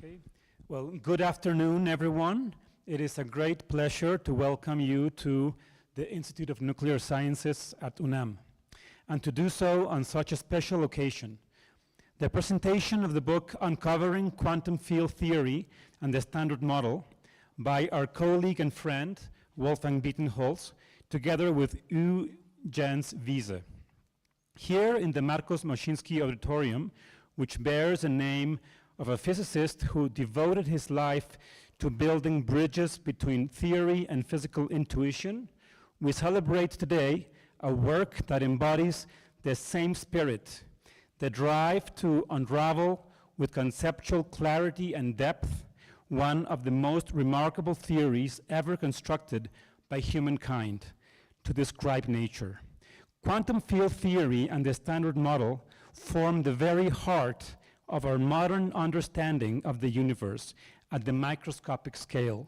Okay. Well, good afternoon, everyone. It is a great pleasure to welcome you to the Institute of Nuclear Sciences at UNAM, and to do so on such a special occasion. The presentation of the book Uncovering Quantum Field Theory and the Standard Model by our colleague and friend, Wolfgang Bietenholz, together with Uwe-Jens Wiese. Here in the Marcos Moschinsky Auditorium, which bears the name of a physicist who devoted his life to building bridges between theory and physical intuition, we celebrate today a work that embodies the same spirit, the drive to unravel with conceptual clarity and depth one of the most remarkable theories ever constructed by humankind to describe nature. Quantum field theory and the Standard Model form the very heart of our modern understanding of the universe at the microscopic scale.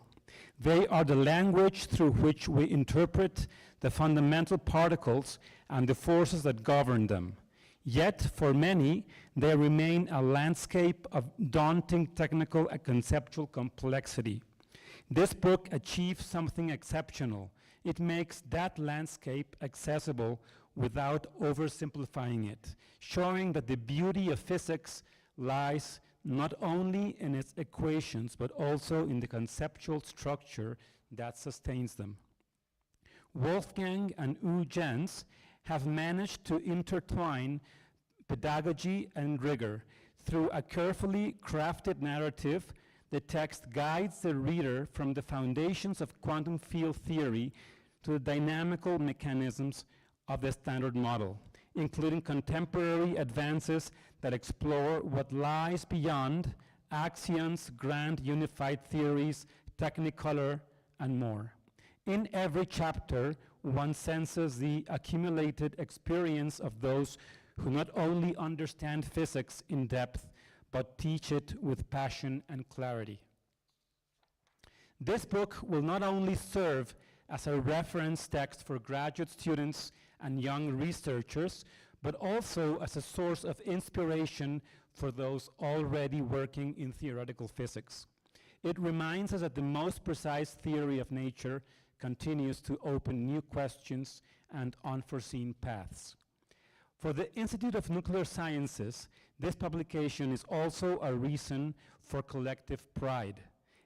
They are the language through which we interpret the fundamental particles and the forces that govern them. Yet, for many, they remain a landscape of daunting technical and conceptual complexity. This book achieves something exceptional. It makes that landscape accessible without oversimplifying it, showing that the beauty of physics lies not only in its equations, but also in the conceptual structure that sustains them. Wolfgang and Uwe-Jens have managed to intertwine pedagogy and rigor. Through a carefully crafted narrative, the text guides the reader from the foundations of quantum field theory to the dynamical mechanisms of the Standard Model, including contemporary advances that explore what lies beyond axioms, grand unified theories, technicolor, and more. In every chapter, one senses the accumulated experience of those who not only understand physics in depth, but teach it with passion and clarity. This book will not only serve as a reference text for graduate students and young researchers, but also as a source of inspiration for those already working in theoretical physics. It reminds us that the most precise theory of nature continues to open new questions and unforeseen paths. For the Institute of Nuclear Sciences, this publication is also a reason for collective pride.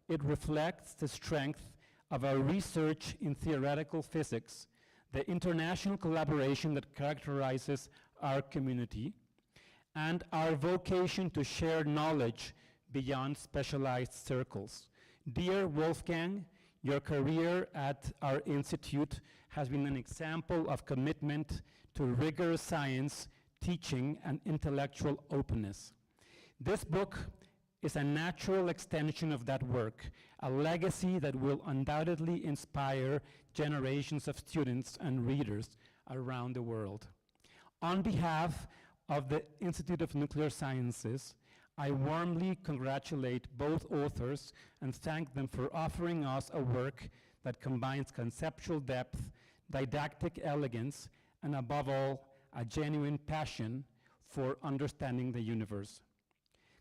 It reflects the strength of our research in theoretical physics, the international collaboration that characterizes our community, and our vocation to share knowledge beyond specialized circles. Dear Wolfgang, your career at our institute has been an example of commitment to rigorous science, teaching, and intellectual openness. This book is a natural extension of that work, a legacy that will undoubtedly inspire generations of students and readers around the world. On behalf of the Institute of Nuclear Sciences, I warmly congratulate both authors and thank them for offering us a work that combines conceptual depth, didactic elegance, and above all, a genuine passion for understanding the universe.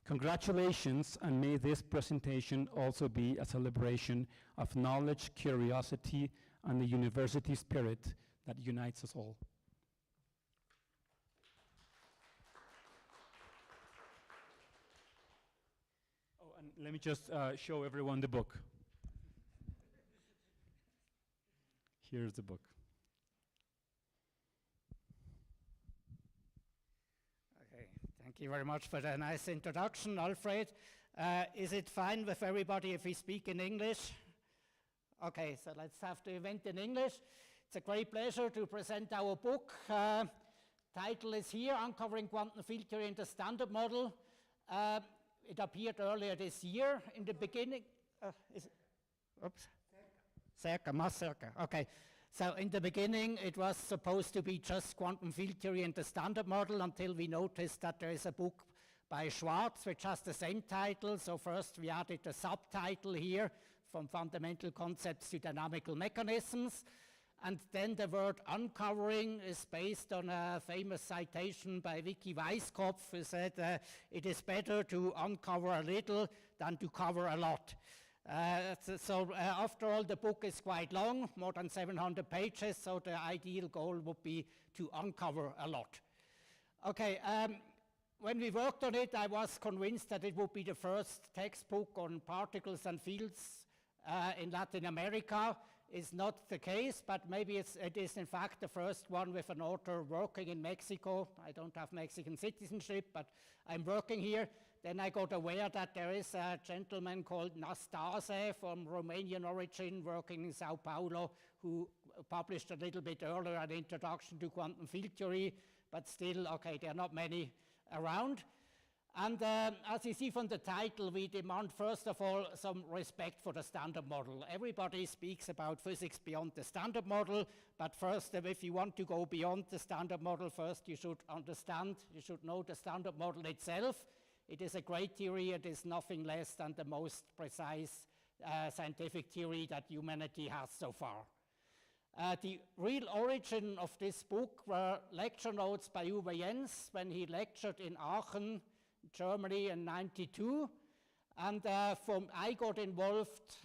Congratulations, and may this presentation also be a celebration of knowledge, curiosity, and the university spirit that unites us all. Oh, and let me just show everyone the book. Here's the book. Thank you very much for the nice introduction, Alfred. Is it fine with everybody if we speak in English? Okay, so let's have the event in English. It's a great pleasure to present our book. Title is here, Uncovering Quantum Field Theory and the Standard Model. It appeared earlier this year in the beginning. Circa. Okay. So in the beginning, it was supposed to be just quantum field theory and the Standard Model until we noticed that there is a book by Schwarz which has the same title. So first we added a subtitle here, From Fundamental Concepts to Dynamical Mechanisms. And then the word uncovering is based on a famous citation by Vicky Weisskopf, who said, it is better to uncover a little than to cover a lot. After all, the book is quite long, more than 700 pages, so the ideal goal would be to uncover a lot. Okay, when we worked on it, I was convinced that it would be the first textbook on particles and fields in Latin America. Is not the case, but maybe it is in fact the first one with an author working in Mexico. I don't have Mexican citizenship, but I'm working here. Then I got aware that there is a gentleman called Nastase from Romanian origin working in Sao Paulo who published a little bit earlier an introduction to quantum field theory, but still, okay, there are not many around. And as you see from the title, we demand, first of all, some respect for the standard model. Everybody speaks about physics beyond the standard model, but first, if you want to go beyond the standard model, first you should understand, you should know the standard model itself. It is a great theory. It is nothing less than the most precise scientific theory that humanity has so far. The real origin of this book were lecture notes by Uwe-Jens when he lectured in Aachen, Germany in '92, and I got involved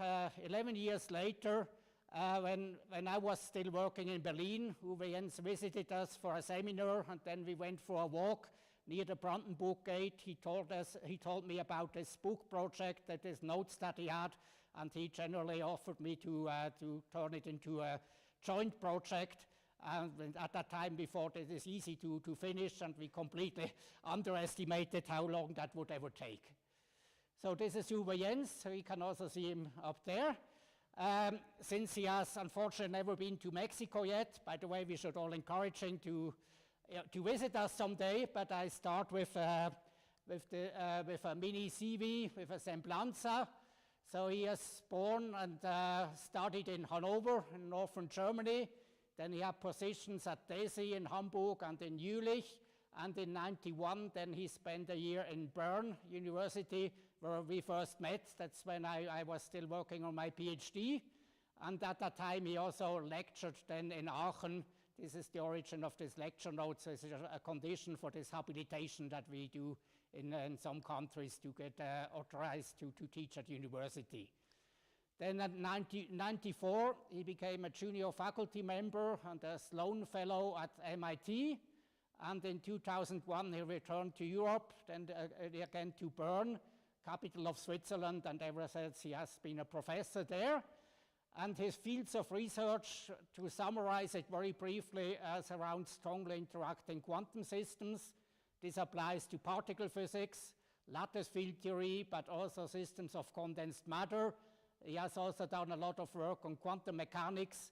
11 years later when I was still working in Berlin. Uwe-Jens visited us for a seminar, and then we went for a walk near the Brandenburg Gate. He told me about this book project, that is notes that he had, and he generally offered me to turn it into a joint project. And at that time, we thought it is easy to finish, and we completely underestimated how long that would ever take. So this is Uwe-Jens, so you can also see him up there. Since he has unfortunately never been to Mexico yet, by the way, we should all encourage him to visit us someday, but I start with a mini CV, with a semblanza. So he was born and studied in Hanover, in northern Germany. Then he had positions at DESY in Hamburg and in Jülich. And in '91, then he spent a year in Bern University, where we first met. That's when I was still working on my PhD. And at that time, he also lectured then in Aachen. This is the origin of this lecture notes. So it's a condition for this habilitation that we do in some countries to get authorized to teach at university. Then in 1994, he became a junior faculty member and a Sloan Fellow at MIT. And in 2001, he returned to Europe, then again to Bern, capital of Switzerland, and ever since he has been a professor there. And his fields of research, to summarize it very briefly, is around strongly interacting quantum systems. This applies to particle physics, lattice field theory, but also systems of condensed matter. He has also done a lot of work on quantum mechanics,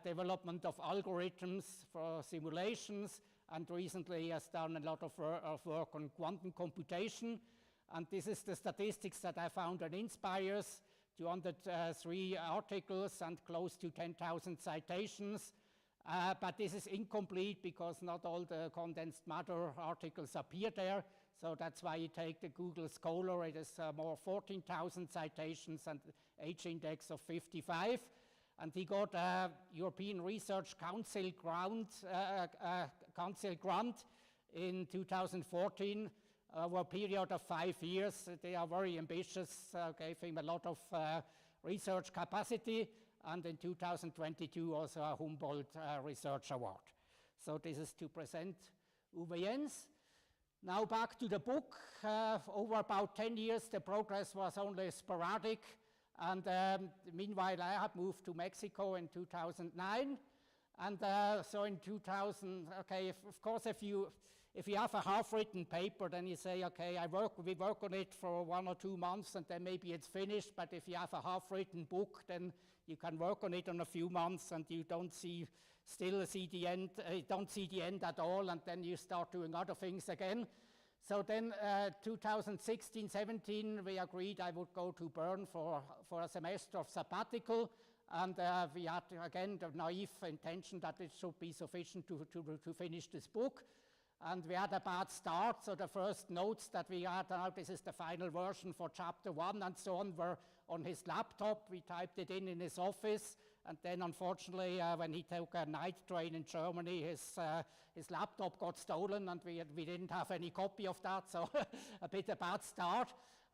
development of algorithms for simulations, and recently he has done a lot of work on quantum computation. And this is the statistics that I found on Inspires, 203 articles and close to 10,000 citations. But this is incomplete because not all the condensed matter articles appear there. So that's why you take the Google Scholar. It is more 14,000 citations and H-index of 55. And he got a European Research Council grant in 2014 over a period of 5 years. They are very ambitious, gave him a lot of research capacity, and in 2022 also a Humboldt Research Award. So this is to present Uwe-Jens. Now back to the book. Over about 10 years, the progress was only sporadic. And meanwhile, I had moved to Mexico in 2009. And so in 2000, okay, of course, if you have a half-written paper, then you say, okay, we work on it for 1 or 2 months, and then maybe it's finished. But if you have a half-written book, then you can work on it in a few months, and you don't see the end. Don't see the end at all, and then you start doing other things again. So then 2016-17, we agreed I would go to Bern for a semester of sabbatical. And we had, again, the naive intention that it should be sufficient to finish this book. And we had a bad start, so the first notes that we had, this is the final version for chapter 1 and so on, were on his laptop. We typed it in his office, And then, unfortunately, when he took a night train in Germany, his laptop got stolen, and we didn't have any copy of that, so a bit a bad start.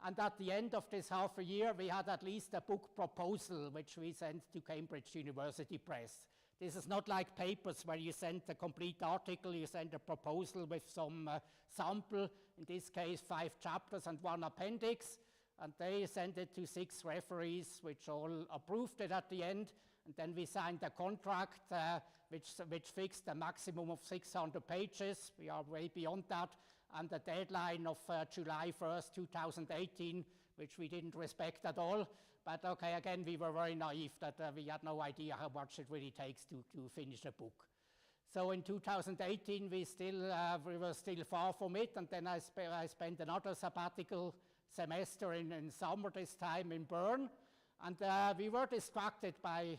And at the end of this half a year, we had at least a book proposal, which we sent to Cambridge University Press. This is not like papers where you send a complete article, you send a proposal with some sample, in this case 5 chapters and 1 appendix, and they sent it to 6 referees, which all approved it at the end, and then we signed a contract which fixed a maximum of 600 pages. We are way beyond that, and the deadline of July 1st, 2018, which we didn't respect at all. But okay, again, we were very naive that we had no idea how much it really takes to finish a book. So in 2018, we were still far from it, and then I spent another sabbatical semester in summer this time in Bern, and we were distracted by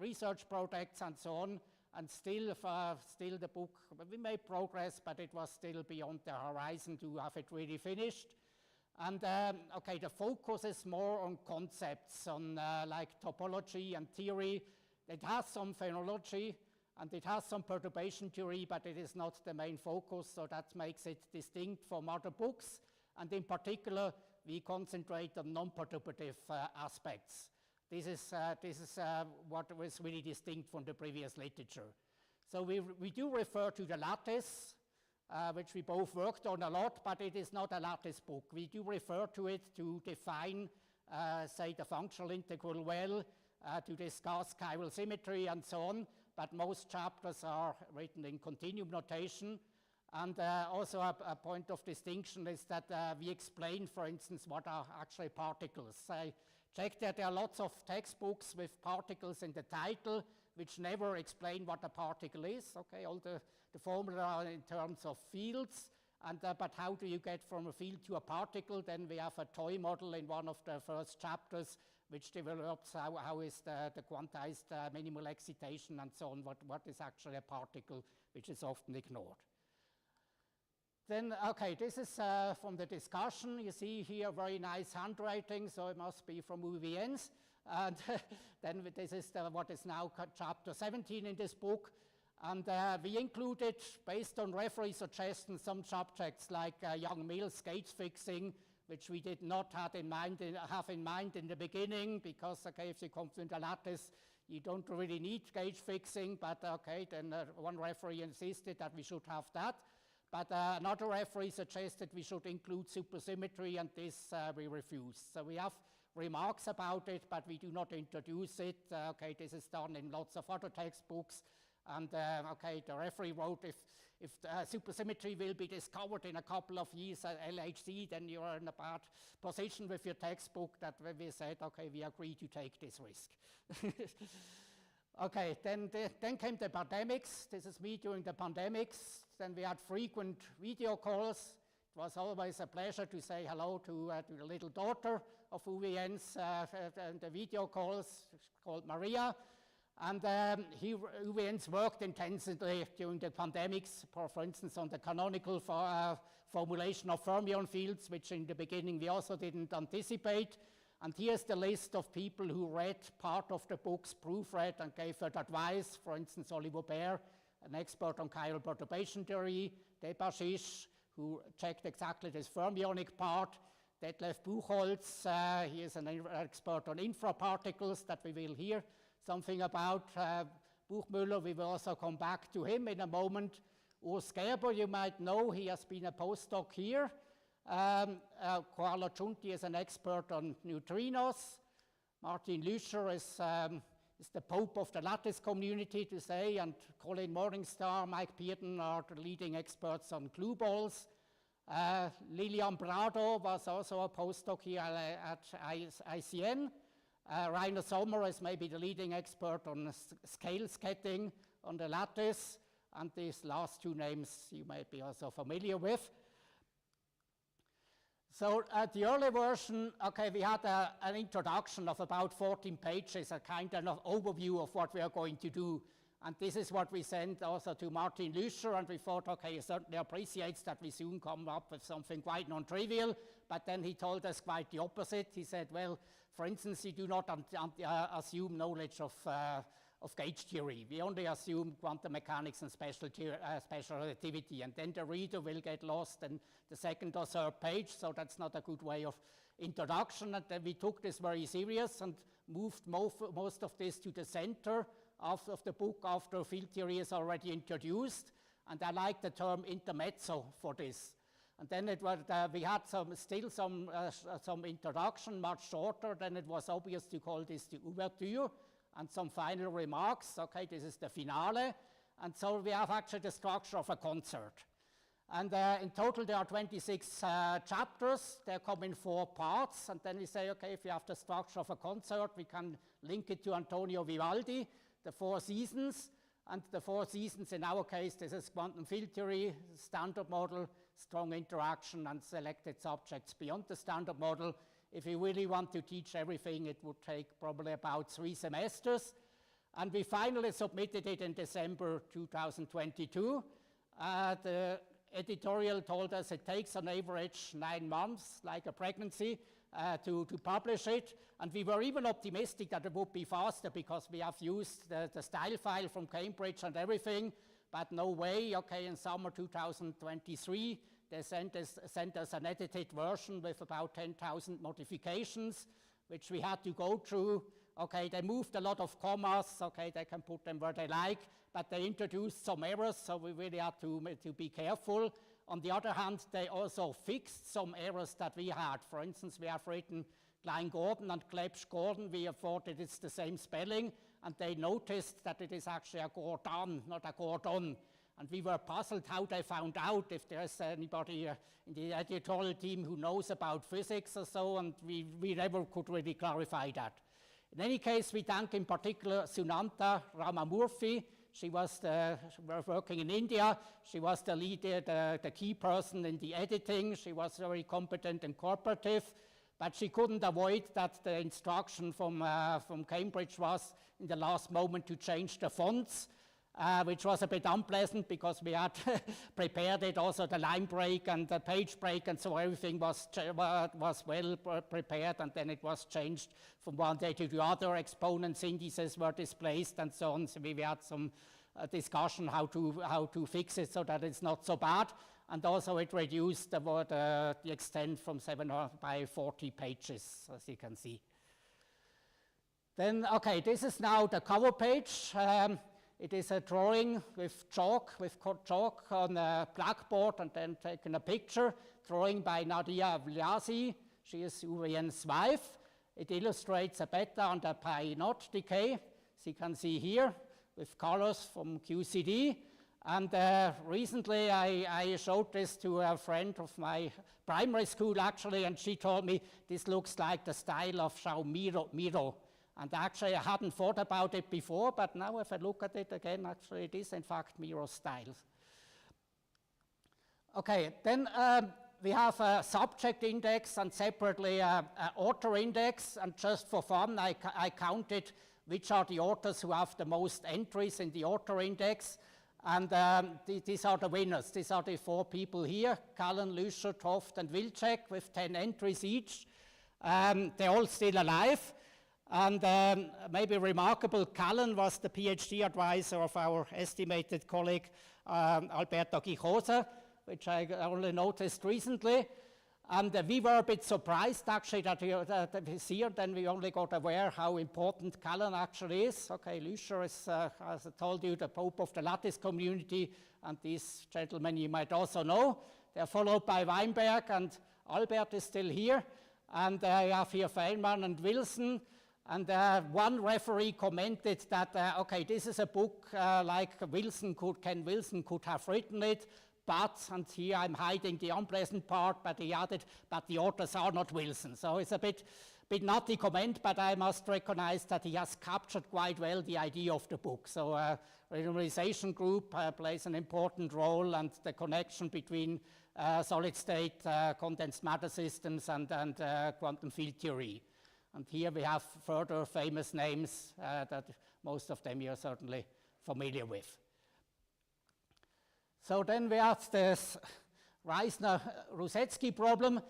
research projects and so on, and still the book, we made progress, but it was still beyond the horizon to have it really finished. And okay, the focus is more on concepts, on like topology and theory. It has some phenology and it has some perturbation theory, but it is not the main focus, so that makes it distinct from other books. And in particular, we concentrate on non-perturbative aspects. This is what was really distinct from the previous literature. So we do refer to the lattice, which we both worked on a lot, but it is not a lattice book. We do refer to it to define, say, the functional integral well, to discuss chiral symmetry and so on, but most chapters are written in continuum notation. And also a point of distinction is that we explain, for instance, what are actually particles. I checked that there are lots of textbooks with particles in the title, which never explain what a particle is. Okay, all the formula are in terms of fields, and but how do you get from a field to a particle? Then we have a toy model in one of the first chapters, which develops how is the quantized minimal excitation and so on, what is actually a particle, which is often ignored. Then, okay, this is from the discussion. You see here very nice handwriting, so it must be from Uwe-Jens. And then this is what is now chapter 17 in this book. And we included, based on referee suggestions, some subjects like young males gauge fixing, which we did not have in mind in the beginning, because okay, if you come to the lattice, you don't really need gauge fixing, but okay, then one referee insisted that we should have that. But another referee suggested we should include supersymmetry, and this we refused. So we have remarks about it, but we do not introduce it. Okay, this is done in lots of other textbooks. And okay, the referee wrote, if supersymmetry will be discovered in a couple of years at LHC, then you are in a bad position with your textbook. That we said, okay, we agree to take this risk. Okay, then came the pandemics. This is me during the pandemics. Then we had frequent video calls. It was always a pleasure to say hello to the little daughter of Uwe-Jens and the video calls, called Maria. And Uwe-Jens worked intensively during the pandemics, for instance, on the canonical formulation of fermion fields, which in the beginning we also didn't anticipate. And here's the list of people who read part of the books, proofread, and gave it advice. For instance, Oliver Baer, an expert on chiral perturbation theory, Debashish, who checked exactly this fermionic part, Detlef Buchholz, he is an expert on infraparticles that we will hear something about. Buchmüller, we will also come back to him in a moment. Urs Gerber, you might know, he has been a postdoc here. Koala Chunti is an expert on neutrinos. Martin Lüscher is the pope of the lattice community, to say, and Colin Morningstar, Mike Pearden are the leading experts on glue balls. Lilian Brado was also a postdoc here at ICN. Rainer Sommer is maybe the leading expert on scale scatting on the lattice, and these last two names you might be also familiar with. So the early version, okay, we had an introduction of about 14 pages, a kind of overview of what we are going to do. And this is what we sent also to Martin Lüscher, and we thought, okay, he certainly appreciates that we soon come up with something quite non-trivial, but then he told us quite the opposite. He said, well, for instance, you do not assume knowledge of gauge theory. We only assume quantum mechanics and special relativity, and then the reader will get lost in the second or third page, so that's not a good way of introduction. And then we took this very serious and moved most of this to the center of the book after field theory is already introduced, and I like the term intermezzo for this. And then it was, we had still some introduction, much shorter. Then it was obvious to call this the ouverture, and some final remarks. Okay, this is the finale. And so we have actually the structure of a concert. And in total, there are 26 chapters. They come in 4 parts. And then we say, okay, if we have the structure of a concert, we can link it to Antonio Vivaldi, the 4 seasons. And the 4 seasons, in our case, this is quantum field theory, standard model, strong interaction, and selected subjects beyond the standard model. If we really want to teach everything, it would take probably about 3 semesters. And we finally submitted it in December 2022. The editorial told us it takes on average 9 months, like a pregnancy, to publish it. And we were even optimistic that it would be faster because we have used the style file from Cambridge and everything, but no way. Okay, in summer 2023, they sent us an edited version with about 10,000 modifications, which we had to go through. Okay, they moved a lot of commas. Okay, they can put them where they like, but they introduced some errors, so we really had to be careful. On the other hand, they also fixed some errors that we had. For instance, we have written Klein-Gordon and Klepsch-Gordon. We thought it is the same spelling, and they noticed that it is actually a Gordon, not a Gordon. And we were puzzled how they found out, if there's anybody in the editorial team who knows about physics or so, and we never could really clarify that. In any case, we thank in particular Sunanta Ramamurthy. She was working in India. She was the leader, the key person in the editing. She was very competent and cooperative, but she couldn't avoid that the instruction from Cambridge was in the last moment to change the fonts, which was a bit unpleasant because we had prepared it, also the line break and the page break, and so everything was well prepared, and then it was changed from one day to the other. Exponents, indices were displaced, and so on. So we had some discussion how to fix it so that it's not so bad, and also it reduced the extent from 7 by 40 pages, as you can see. Then, okay, this is now the cover page. It is a drawing with chalk on a blackboard, and then taken a picture, drawing by Nadia Vliasi. She is Uwe-Jens' wife. It illustrates a beta and a pi naught decay, as you can see here, with colors from QCD. And recently I showed this to a friend of my primary school, actually, and she told me this looks like the style of Xiao Miro. And actually, I hadn't thought about it before, but now if I look at it again, actually it is in fact Miro style. Okay, then we have a subject index and separately an author index. And just for fun, I counted which are the authors who have the most entries in the author index. And these are the winners. These are the 4 people here: Cullen, Lüscher, Toft, and Wilczek, with 10 entries each. They're all still alive. And maybe remarkable, Cullen was the PhD advisor of our estimated colleague Alberto Guijosa, which I only noticed recently. And we were a bit surprised actually that he's here. Then we only got aware how important Cullen actually is. Okay, Lüscher is, as I told you, the Pope of the lattice community, and these gentlemen you might also know. They're followed by Weinberg, and Albert is still here. And you have here Feynman and Wilson. And one referee commented that, okay, this is a book like Ken Wilson could have written it, but, and here I'm hiding the unpleasant part, but he added, but the authors are not Wilson. So it's a bit nutty comment, but I must recognize that he has captured quite well the idea of the book. So renormalization group plays an important role, and the connection between solid state condensed matter systems and quantum field theory. And here we have further famous names that most of them you're certainly familiar with. So then we have this Reisner-Rusecki problem.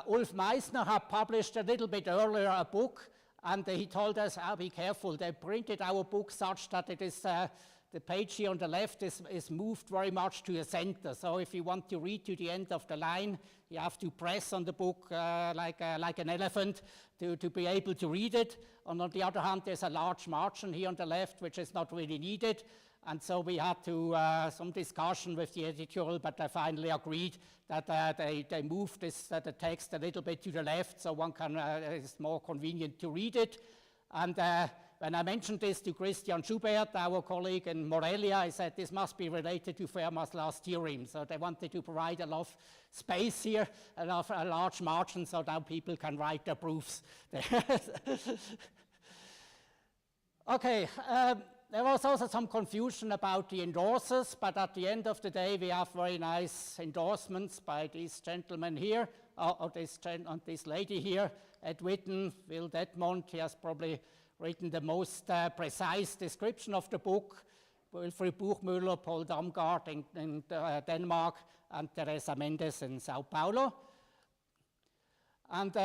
Ulf Meissner had published a little bit earlier a book, and he told us, be careful, they printed our book such that it is, the page here on the left is moved very much to the center. So if you want to read to the end of the line, you have to press on the book like an elephant to be able to read it. And on the other hand, there's a large margin here on the left, which is not really needed. And so we had to some discussion with the editorial, but I finally agreed that they moved the text a little bit to the left, so one can it's more convenient to read it. And when I mentioned this to Christian Schubert, our colleague in Morelia, I said this must be related to Fermat's last theorem. So they wanted to provide a lot of space here, a large margin, so that people can write their proofs there. Okay. There was also some confusion about the endorsers, but at the end of the day, we have very nice endorsements by this gentleman here, or this lady here, Ed Witten, Will Detmond. He has probably written the most precise description of the book. Wilfried Buchmüller, Paul Damgaard in Denmark, and Teresa Mendes in Sao Paulo. And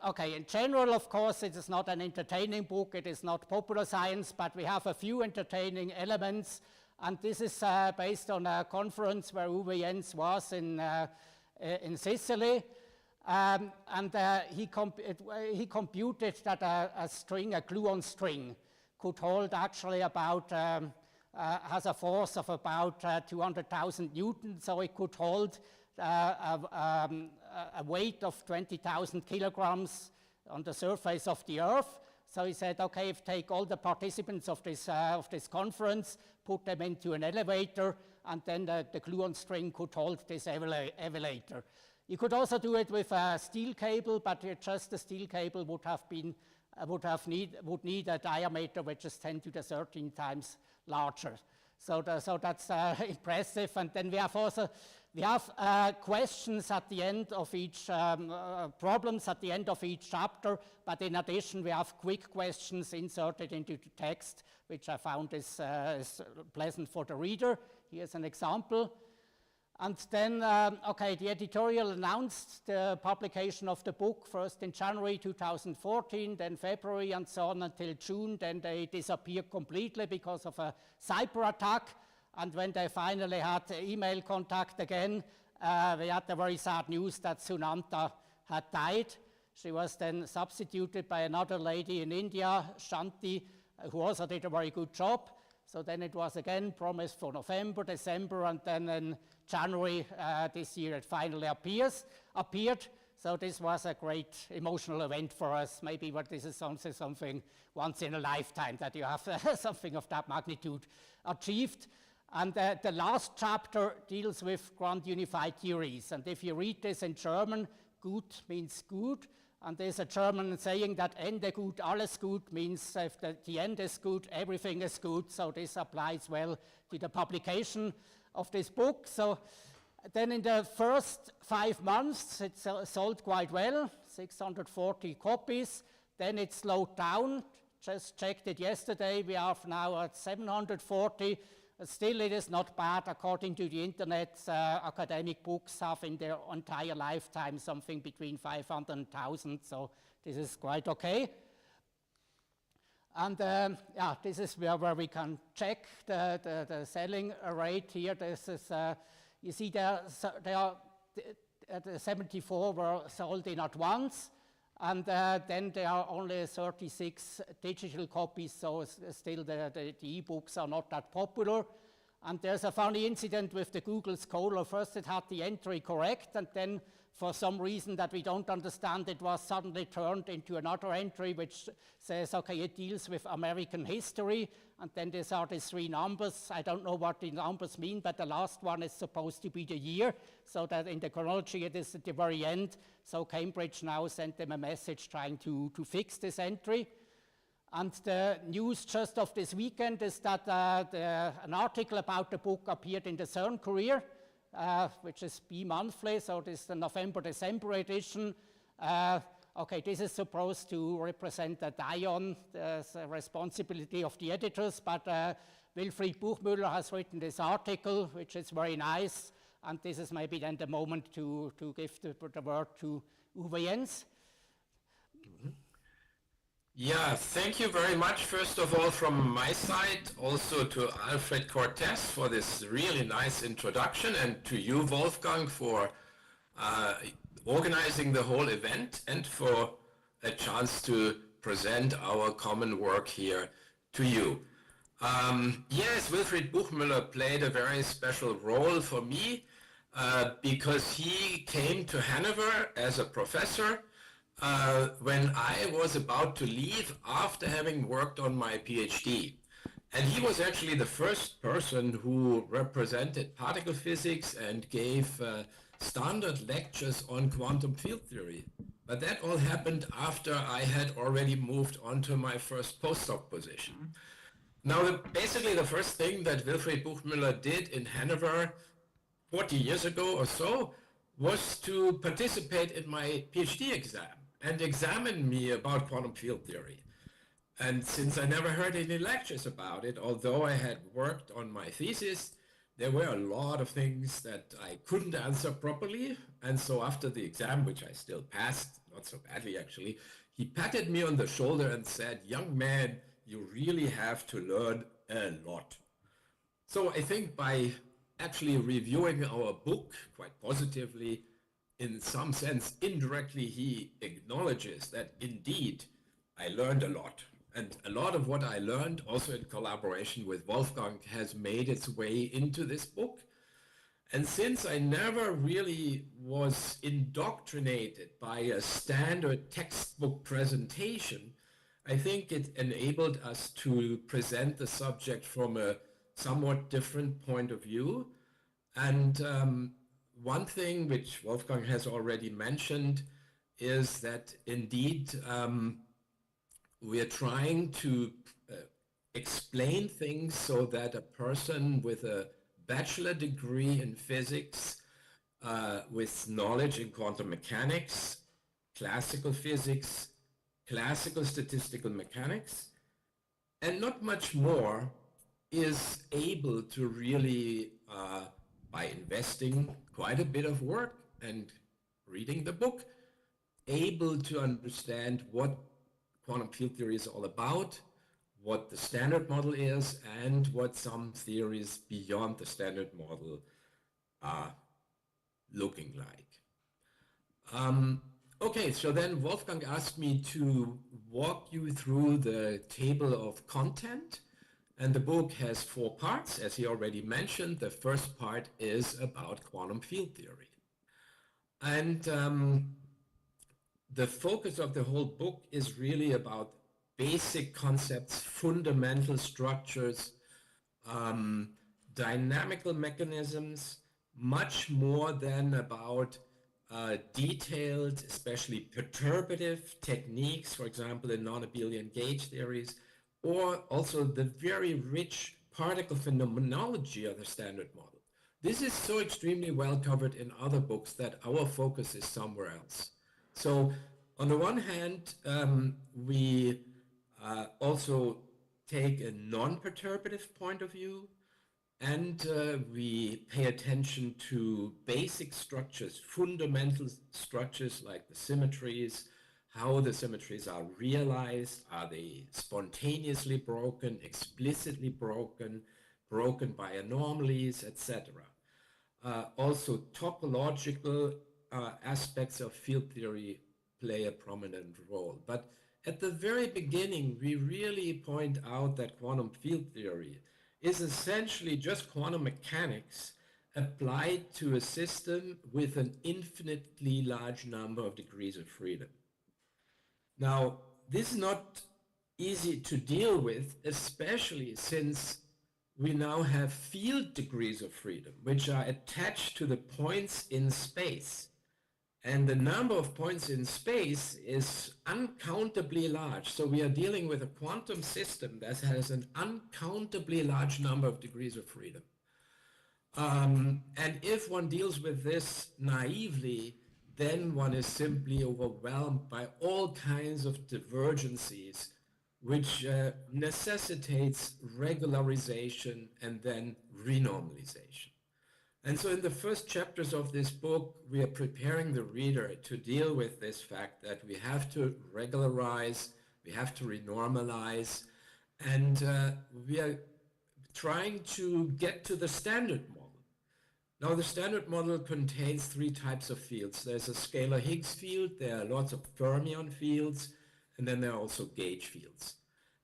okay, in general, of course, it is not an entertaining book, it is not popular science, but we have a few entertaining elements, and this is based on a conference where Uwe-Jens was in Sicily, and he computed that a gluon string could hold actually about, has a force of about 200,000 newtons, so it could hold a weight of 20,000 kilograms on the surface of the Earth. So he said, okay, take all the participants of this conference, put them into an elevator, and then the gluon string could hold this elevator. You could also do it with a steel cable, but just the steel cable would need a diameter which is 10 to the 13 times larger. So that's impressive. And then we have questions at the end of each, problems at the end of each chapter, but in addition we have quick questions inserted into the text, which I found is pleasant for the reader. Here's an example. And then, okay, the editorial announced the publication of the book first in January 2014, then February, and so on until June. Then they disappeared completely because of a cyber attack. And when they finally had email contact again, we had the very sad news that Sunanta had died. She was then substituted by another lady in India, Shanti, who also did a very good job. So then it was again promised for November, December, and then in January this year it finally appeared. So this was a great emotional event for us. Maybe what this is something once in a lifetime that you have something of that magnitude achieved. And the last chapter deals with grand unified theories. And if you read this in German, gut means good. And there's a German saying that Ende gut, alles gut means if the end is good, everything is good. So this applies well to the publication of this book. So then in the first 5 months, it sold quite well, 640 copies. Then it slowed down. Just checked it yesterday. We are now at 740. Still, it is not bad. According to the internet, academic books have in their entire lifetime something between 500 and 1,000, so this is quite okay. And yeah, this is where we can check the selling rate here. This is, you see there are the 74 were sold in advance, and then there are only 36 digital copies, so still the e-books are not that popular. And there's a funny incident with the Google Scholar. First it had the entry correct, and then for some reason that we don't understand, it was suddenly turned into another entry which says, okay, it deals with American history, and then there are these 3 numbers. I don't know what the numbers mean, but the last one is supposed to be the year, so that in the chronology it is at the very end. So Cambridge now sent them a message trying to fix this entry. And the news just of this weekend is that an article about the book appeared in the CERN Courier, which is bi-monthly, so this is the November-December edition. Okay, this is supposed to represent a die-on, the responsibility of the editors, but Wilfried Buchmüller has written this article, which is very nice, and this is maybe then the moment to give the word to Uwe-Jens. Yeah, thank you very much, first of all, from my side, also to Alfred Cortez for this really nice introduction, and to you, Wolfgang, for organizing the whole event and for a chance to present our common work here to you. Yes, Wilfried Buchmüller played a very special role for me because he came to Hanover as a professor when I was about to leave after having worked on my PhD. And he was actually the first person who represented particle physics and gave standard lectures on quantum field theory. But that all happened after I had already moved on to my first postdoc position. Now, basically the first thing that Wilfried Buchmüller did in Hanover 40 years ago or so was to participate in my PhD exam and examine me about quantum field theory. And since I never heard any lectures about it, although I had worked on my thesis, there were a lot of things that I couldn't answer properly. And so after the exam, which I still passed, not so badly actually, he patted me on the shoulder and said, "Young man, you really have to learn a lot." So I think by actually reviewing our book quite positively, in some sense, indirectly, he acknowledges that indeed I learned a lot. And a lot of what I learned, also in collaboration with Wolfgang, has made its way into this book. And since I never really was indoctrinated by a standard textbook presentation, I think it enabled us to present the subject from a somewhat different point of view. And one thing which Wolfgang has already mentioned is that indeed we are trying to explain things so that a person with a bachelor degree in physics, with knowledge in quantum mechanics, classical physics, classical statistical mechanics, and not much more, is able to really, by investing quite a bit of work and reading the book, able to understand what quantum field theory is all about, what the standard model is, and what some theories beyond the standard model are looking like. Okay, so then Wolfgang asked me to walk you through the table of content. And the book has 4 parts, as he already mentioned. The first part is about quantum field theory. And the focus of the whole book is really about basic concepts, fundamental structures, dynamical mechanisms, much more than about detailed, especially perturbative techniques, for example, in non-abelian gauge theories, or also the very rich particle phenomenology of the standard model. This is so extremely well covered in other books that our focus is somewhere else. So on the one hand, we also take a non-perturbative point of view, and we pay attention to basic structures, fundamental structures like the symmetries, how the symmetries are realized, are they spontaneously broken, explicitly broken, broken by anomalies, etc. Also topological aspects of field theory play a prominent role. But at the very beginning, we really point out that quantum field theory is essentially just quantum mechanics applied to a system with an infinitely large number of degrees of freedom. Now, this is not easy to deal with, especially since we now have field degrees of freedom, which are attached to the points in space. And the number of points in space is uncountably large. So we are dealing with a quantum system that has an uncountably large number of degrees of freedom. And if one deals with this naively, then one is simply overwhelmed by all kinds of divergencies, which necessitates regularization and then renormalization. And so in the first chapters of this book, we are preparing the reader to deal with this fact that we have to regularize, we have to renormalize, and we are trying to get to the standard model. Now, the standard model contains three types of fields. There's a scalar Higgs field, there are lots of fermion fields, and then there are also gauge fields.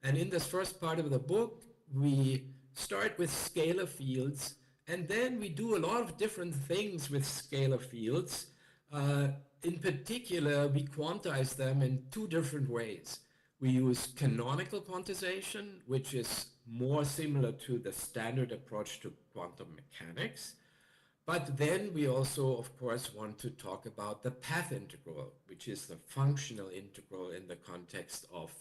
And in this first part of the book, we start with scalar fields, and then we do a lot of different things with scalar fields. In particular, we quantize them in two different ways. We use canonical quantization, which is more similar to the standard approach to quantum mechanics. But then we also, of course, want to talk about the path integral, which is the functional integral in the context of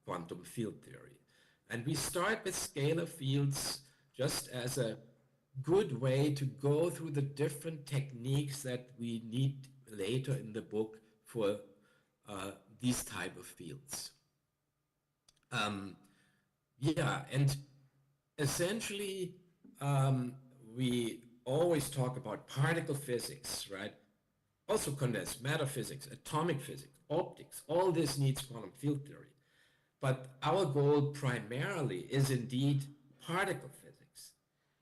quantum field theory. And we start with scalar fields just as a good way to go through the different techniques that we need later in the book for these type of fields. Yeah, and essentially we always talk about particle physics, right? Also condensed matter physics, atomic physics, optics, all this needs quantum field theory. But our goal primarily is indeed particle physics.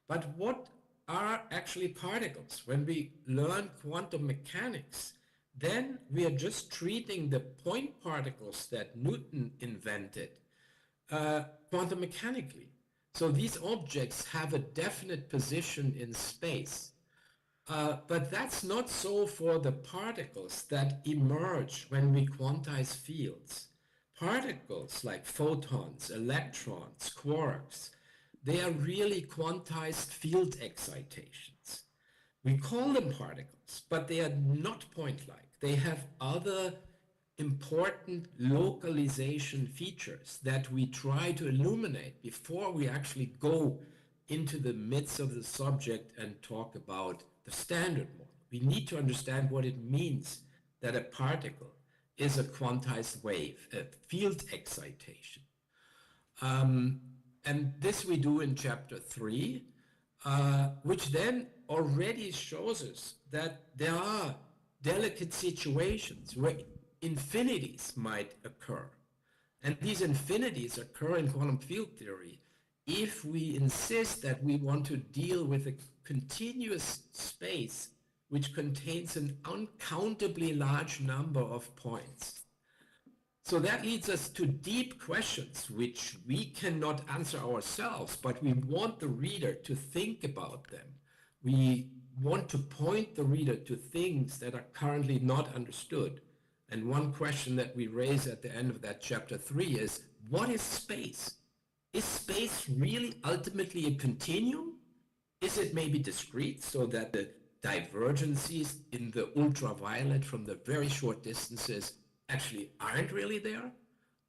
But what are actually particles? When we learn quantum mechanics, then we are just treating the point particles that Newton invented quantum mechanically. So these objects have a definite position in space. But that's not so for the particles that emerge when we quantize fields. Particles like photons, electrons, quarks, they are really quantized field excitations. We call them particles, but they are not point-like. They have other important localization features that we try to illuminate before we actually go into the midst of the subject and talk about the standard model. We need to understand what it means that a particle is a quantized wave, a field excitation. And this we do in chapter 3, which then already shows us that there are delicate situations where infinities might occur. And these infinities occur in quantum field theory if we insist that we want to deal with a continuous space which contains an uncountably large number of points. So that leads us to deep questions which we cannot answer ourselves, but we want the reader to think about them. We want to point the reader to things that are currently not understood. And one question that we raise at the end of that chapter 3 is, what is space? Is space really ultimately a continuum? Is it maybe discrete so that the divergences in the ultraviolet from the very short distances actually aren't really there?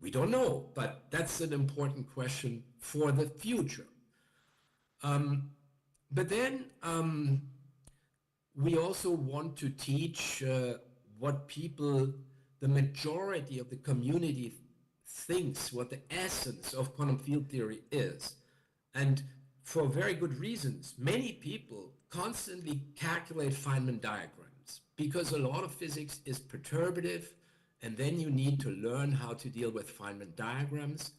We don't know, but that's an important question for the future. But then we also want to teach what people, the majority of the community thinks, what the essence of quantum field theory is. And for very good reasons, many people constantly calculate Feynman diagrams because a lot of physics is perturbative, and then you need to learn how to deal with Feynman diagrams.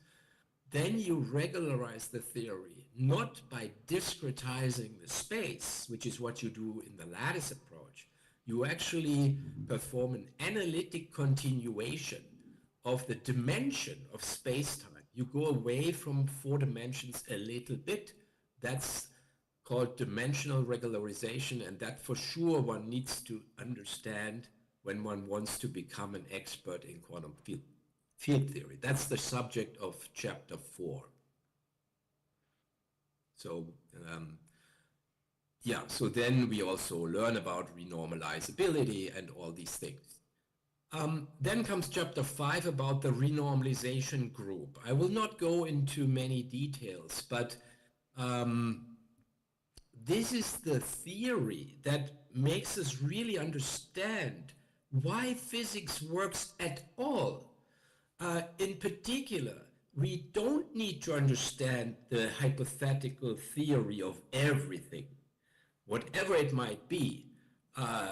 Then you regularize the theory, not by discretizing the space, which is what you do in the lattice approach. You actually perform an analytic continuation of the dimension of space-time. You go away from 4 dimensions a little bit. That's called dimensional regularization, and that for sure one needs to understand when one wants to become an expert in quantum field theory. That's the subject of chapter 4. So yeah, so then we also learn about renormalizability and all these things. Then comes chapter 5 about the renormalization group. I will not go into many details, but this is the theory that makes us really understand why physics works at all. In particular, we don't need to understand the hypothetical theory of everything. whatever it might be,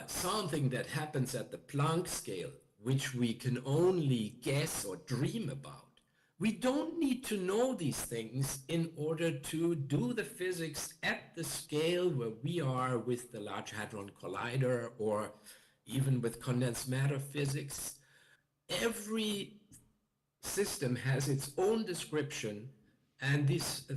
something that happens at the Planck scale, which we can only guess or dream about. We don't need to know these things in order to do the physics at the scale where we are with the Large Hadron Collider or even with condensed matter physics. Every system has its own description, and these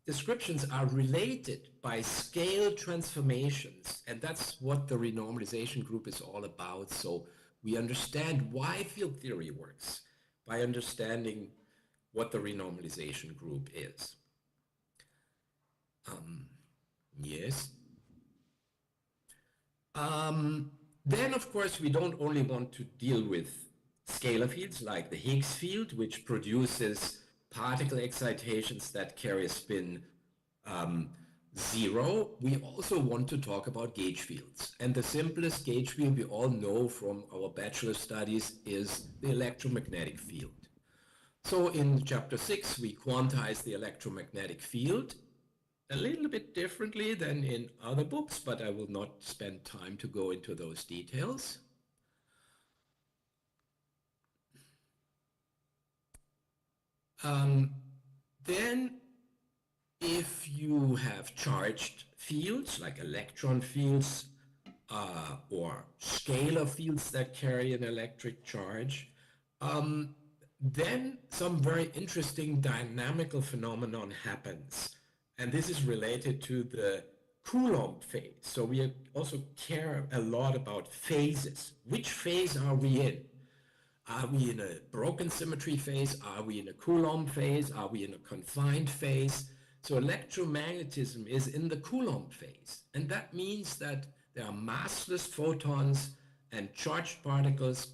descriptions are related by scale transformations, and that's what the renormalization group is all about. So we understand why field theory works by understanding what the renormalization group is. Yes. Then, of course, we don't only want to deal with scalar fields like the Higgs field, which produces particle excitations that carry a spin 0. We also want to talk about gauge fields. And the simplest gauge field we all know from our bachelor studies is the electromagnetic field. So in chapter 6, we quantize the electromagnetic field a little bit differently than in other books, but I will not spend time to go into those details. Then, if you have charged fields like electron fields or scalar fields that carry an electric charge, then some very interesting dynamical phenomenon happens. And this is related to the Coulomb phase. So we also care a lot about phases. Which phase are we in? Are we in a broken symmetry phase? Are we in a Coulomb phase? Are we in a confined phase? So electromagnetism is in the Coulomb phase. And that means that there are massless photons and charged particles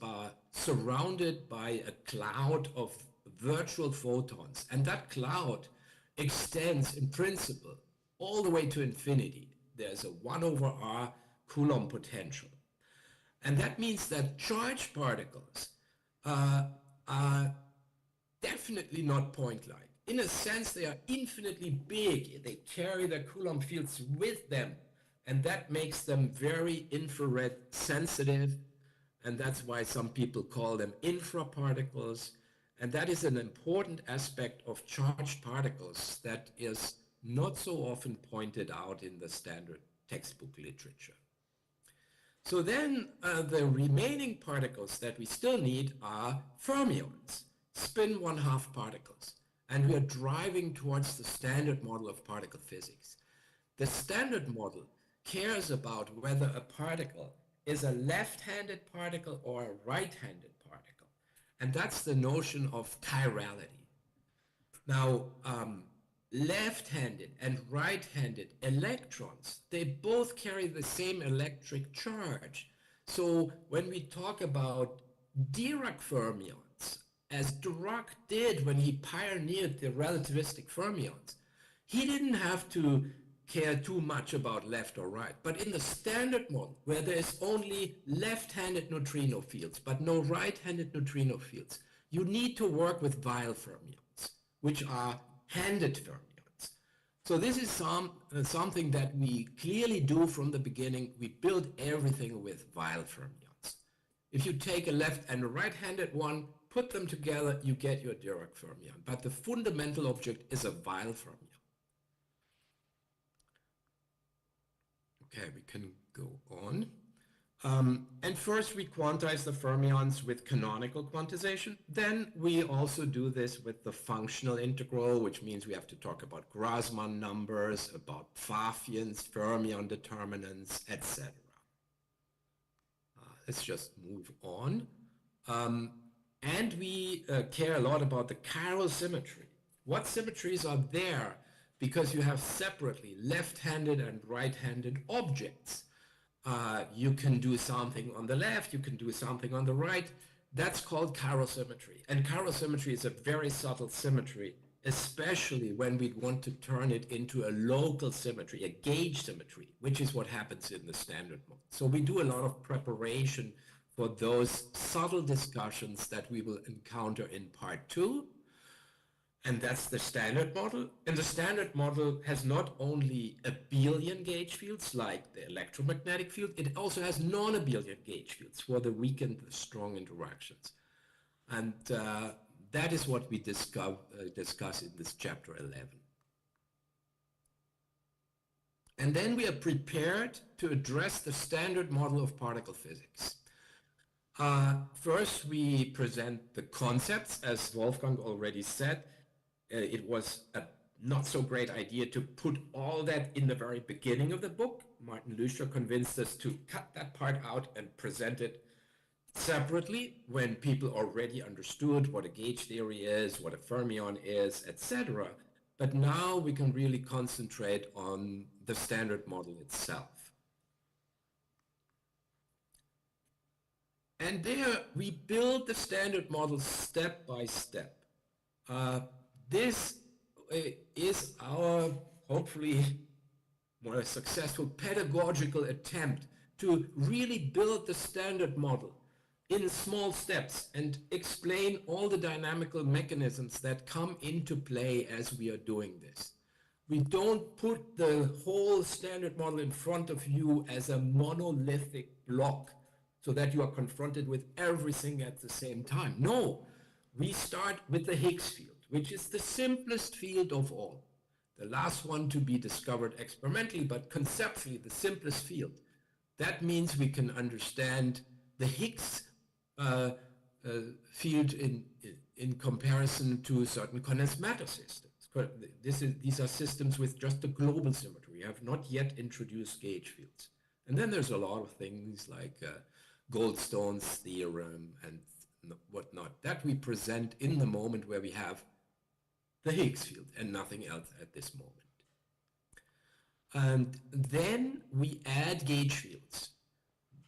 surrounded by a cloud of virtual photons. And that cloud extends in principle all the way to infinity. There's a 1 over r Coulomb potential. And that means that charged particles are definitely not point-like. In a sense, they are infinitely big. They carry the Coulomb fields with them. And that makes them very infrared sensitive. And that's why some people call them infraparticles. And that is an important aspect of charged particles that is not so often pointed out in the standard textbook literature. So then the remaining particles that we still need are fermions, spin 1/2 particles. And we are driving towards the standard model of particle physics. The standard model cares about whether a particle is a left-handed particle or a right-handed particle. And that's the notion of chirality. Now, left-handed and right-handed electrons, they both carry the same electric charge. So when we talk about Dirac fermions, as Dirac did when he pioneered the relativistic fermions, he didn't have to care too much about left or right. But in the standard model, where there is only left-handed neutrino fields, but no right-handed neutrino fields, you need to work with Weil fermions, which are handed fermions. So this is something that we clearly do from the beginning. We build everything with Weil fermions. If you take a left and a right-handed one, put them together, you get your Dirac fermion. But the fundamental object is a Weil fermion. Okay, we can go on. And first we quantize the fermions with canonical quantization. Then we also do this with the functional integral, which means we have to talk about Grassmann numbers, about Pfaffians, fermion determinants, etc. Let's just move on. And we care a lot about the chiral symmetry. What symmetries are there? Because you have separately left-handed and right-handed objects. You can do something on the left, you can do something on the right. That's called chiral symmetry. And chiral symmetry is a very subtle symmetry, especially when we want to turn it into a local symmetry, a gauge symmetry, which is what happens in the standard model. So we do a lot of preparation for those subtle discussions that we will encounter in part 2. And that's the standard model. And the standard model has not only abelian gauge fields like the electromagnetic field, it also has non-abelian gauge fields for the weak and the strong interactions. And that is what we discuss in this chapter 11. And then we are prepared to address the standard model of particle physics. First, we present the concepts, as Wolfgang already said. It was a not so great idea to put all that in the very beginning of the book. Martin Lüscher convinced us to cut that part out and present it separately when people already understood what a gauge theory is, what a fermion is, etc. But now we can really concentrate on the standard model itself. And there we build the standard model step by step. This is our, hopefully, more successful pedagogical attempt to really build the standard model in small steps and explain all the dynamical mechanisms that come into play as we are doing this. We don't put the whole standard model in front of you as a monolithic block so that you are confronted with everything at the same time. No, we start with the Higgs field, which is the simplest field of all. The last one to be discovered experimentally, but conceptually the simplest field. That means we can understand the Higgs field in comparison to certain condensed matter systems. These are systems with just a global symmetry. We have not yet introduced gauge fields. And then there's a lot of things like Goldstone's theorem and whatnot that we present in the moment where we have the Higgs field and nothing else at this moment. And then we add gauge fields.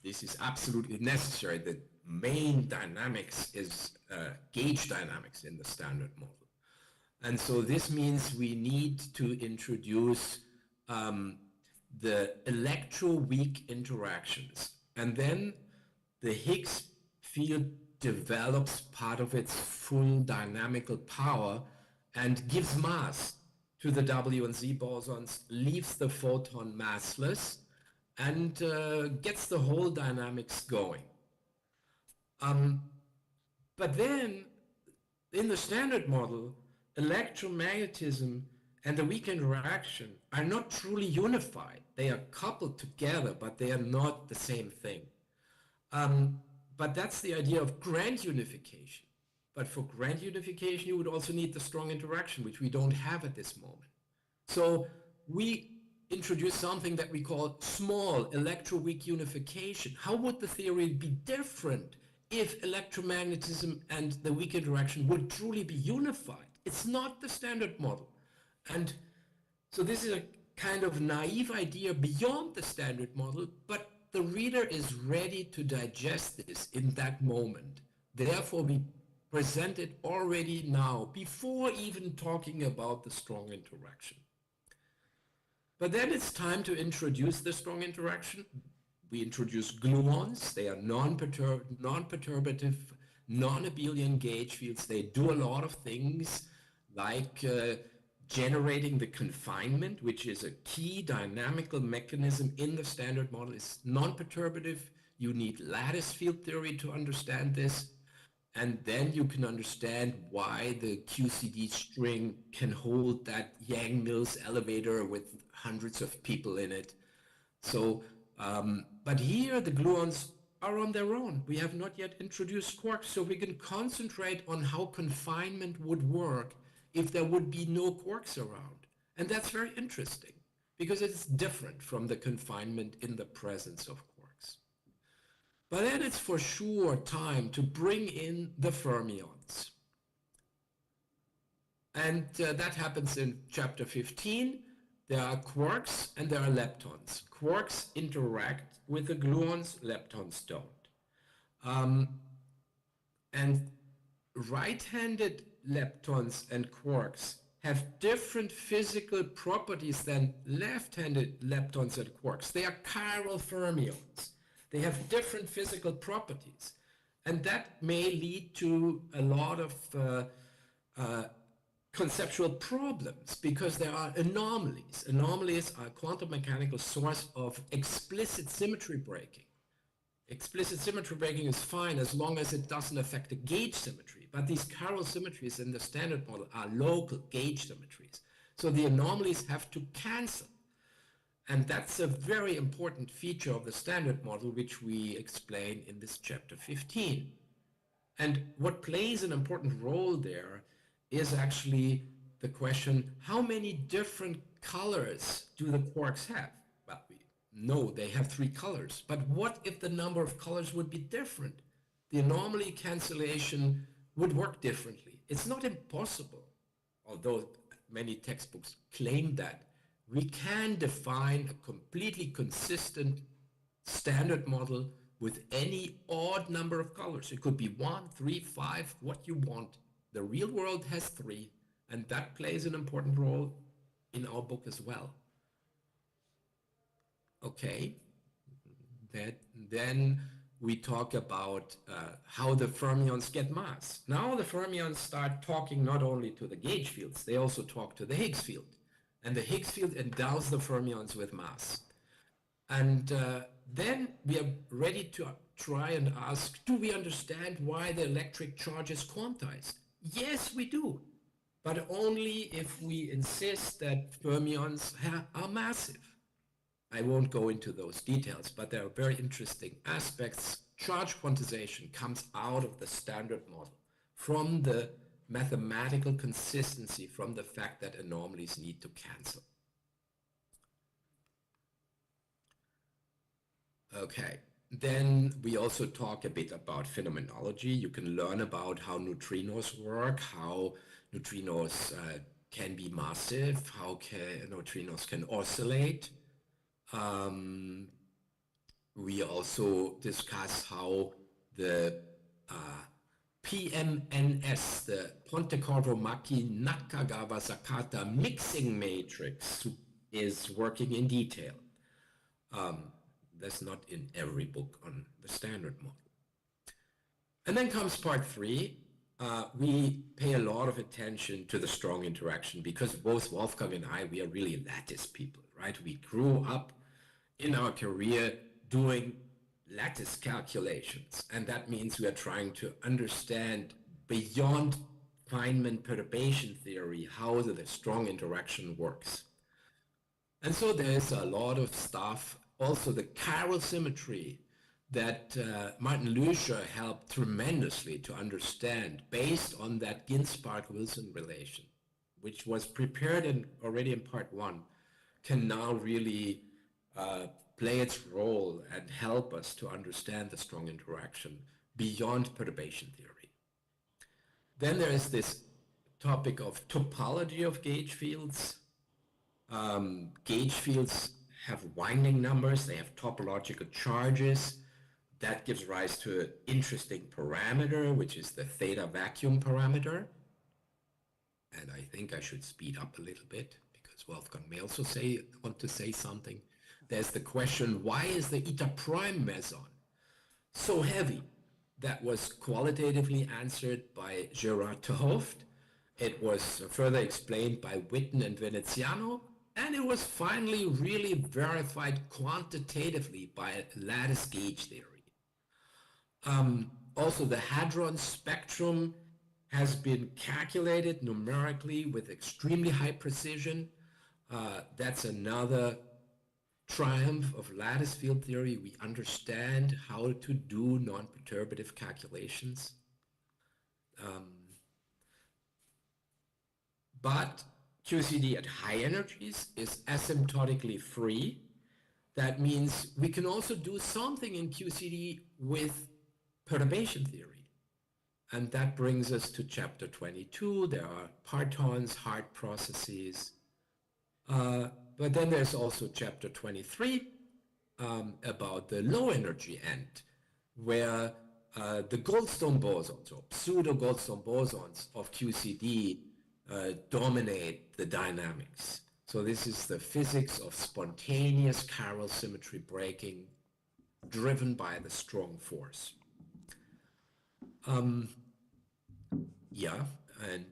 This is absolutely necessary. The main dynamics is gauge dynamics in the standard model. And so this means we need to introduce the electroweak interactions. And then the Higgs field develops part of its full dynamical power and gives mass to the W and Z bosons, leaves the photon massless, and gets the whole dynamics going. But then, in the standard model, electromagnetism and the weak interaction are not truly unified. They are coupled together, but they are not the same thing. But that's the idea of grand unification. But for grand unification, you would also need the strong interaction, which we don't have at this moment. So we introduce something that we call small electroweak unification. How would the theory be different if electromagnetism and the weak interaction would truly be unified? It's not the standard model. And so this is a kind of naive idea beyond the standard model, but the reader is ready to digest this in that moment. Therefore, we present it already now, before even talking about the strong interaction. But then it's time to introduce the strong interaction. We introduce gluons. They are non-perturbative, non-abelian gauge fields. They do a lot of things like generating the confinement, which is a key dynamical mechanism in the standard model. It's non-perturbative. You need lattice field theory to understand this. And then you can understand why the QCD string can hold that Yang-Mills elevator with hundreds of people in it. So, but here the gluons are on their own. We have not yet introduced quarks, so we can concentrate on how confinement would work if there would be no quarks around. And that's very interesting, because it's different from the confinement in the presence of quarks. But then it's for sure time to bring in the fermions. And that happens in chapter 15. There are quarks and there are leptons. Quarks interact with the gluons, leptons don't. And right-handed leptons and quarks have different physical properties than left-handed leptons and quarks. They are chiral fermions. They have different physical properties. And that may lead to a lot of conceptual problems because there are anomalies. Anomalies are a quantum mechanical source of explicit symmetry breaking. Explicit symmetry breaking is fine as long as it doesn't affect the gauge symmetry, but these chiral symmetries in the standard model are local gauge symmetries. So the anomalies have to cancel. And that's a very important feature of the standard model, which we explain in this chapter 15. And what plays an important role there is actually the question, how many different colors do the quarks have? Well, we know they have 3 colors, but what if the number of colors would be different? The anomaly cancellation would work differently. It's not impossible, although many textbooks claim that. We can define a completely consistent standard model with any odd number of colors. It could be 1, 3, 5, what you want. The real world has 3, and that plays an important role in our book as well. Okay, then we talk about how the fermions get mass. Now the fermions start talking not only to the gauge fields, they also talk to the Higgs field. And the Higgs field endows the fermions with mass. And then we are ready to try and ask, do we understand why the electric charge is quantized? Yes, we do, but only if we insist that fermions are massive. I won't go into those details, but there are very interesting aspects. Charge quantization comes out of the standard model from the mathematical consistency, from the fact that anomalies need to cancel. Okay, then we also talk a bit about phenomenology. You can learn about how neutrinos work, how neutrinos can be massive, how neutrinos can oscillate. We also discuss how the PMNS, the Ponte-Corvo-Macchi-Nakagawa-Sakata mixing matrix, is working in detail. That's not in every book on the standard model. And then comes part 3. We pay a lot of attention to the strong interaction because both Wolfgang and I, we are really lattice people, right? We grew up in our career doing lattice calculations, and that means we are trying to understand beyond Feynman perturbation theory how the strong interaction works. And so there's a lot of stuff, also the chiral symmetry that Martin Lüscher helped tremendously to understand based on that Ginzburg-Wilson relation, which was prepared already in part 1, can now really play its role and help us to understand the strong interaction beyond perturbation theory. Then there is this topic of topology of gauge fields. Gauge fields have winding numbers, they have topological charges. That gives rise to an interesting parameter, which is the theta vacuum parameter. And I think I should speed up a little bit because Wolfgang may also want to say something. There's the question, why is the eta prime meson so heavy? That was qualitatively answered by Gerard 't Hooft. It was further explained by Witten and Veneziano, and it was finally really verified quantitatively by lattice gauge theory. Also, the hadron spectrum has been calculated numerically with extremely high precision. That's another triumph of lattice field theory. We understand how to do non-perturbative calculations. But QCD at high energies is asymptotically free. That means we can also do something in QCD with perturbation theory. And that brings us to chapter 22. There are partons, hard processes. But then there's also chapter 23 about the low energy end, where the Goldstone bosons, or pseudo-Goldstone bosons of QCD dominate the dynamics. So this is the physics of spontaneous chiral symmetry breaking driven by the strong force. And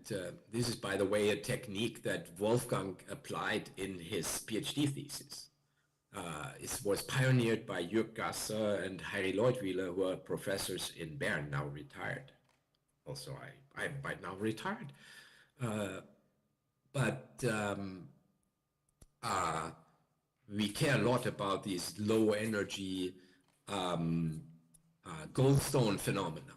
this is, by the way, a technique that Wolfgang applied in his PhD thesis. It was pioneered by Jörg Gasser and Heidi Leutwiler, who are professors in Bern, now retired. Also, I'm by now retired. But we care a lot about these low energy goldstone phenomena.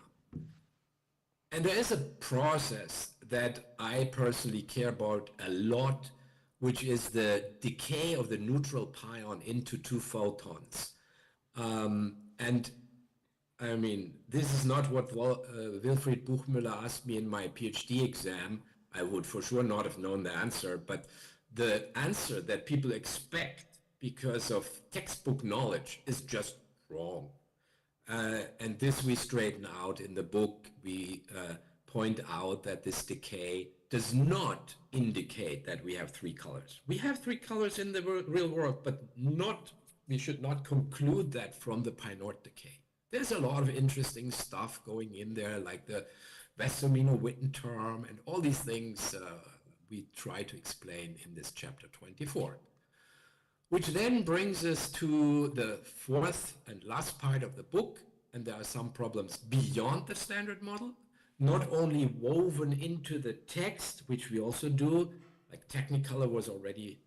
And there is a process that I personally care about a lot, which is the decay of the neutral pion into two photons. And I mean, this is not what Wilfried Buchmüller asked me in my PhD exam. I would for sure not have known the answer, but the answer that people expect because of textbook knowledge is just wrong. And this we straighten out in the book. We point out that this decay does not indicate that we have three colors. We have three colors in the real world, but we should not conclude that from the Pinort decay. There's a lot of interesting stuff going in there, like the Westermino-Witten term and all these things we try to explain in this chapter 24. Which then brings us to the fourth and last part of the book, and there are some problems beyond the standard model, not only woven into the text, which we also do, like Technicolor was already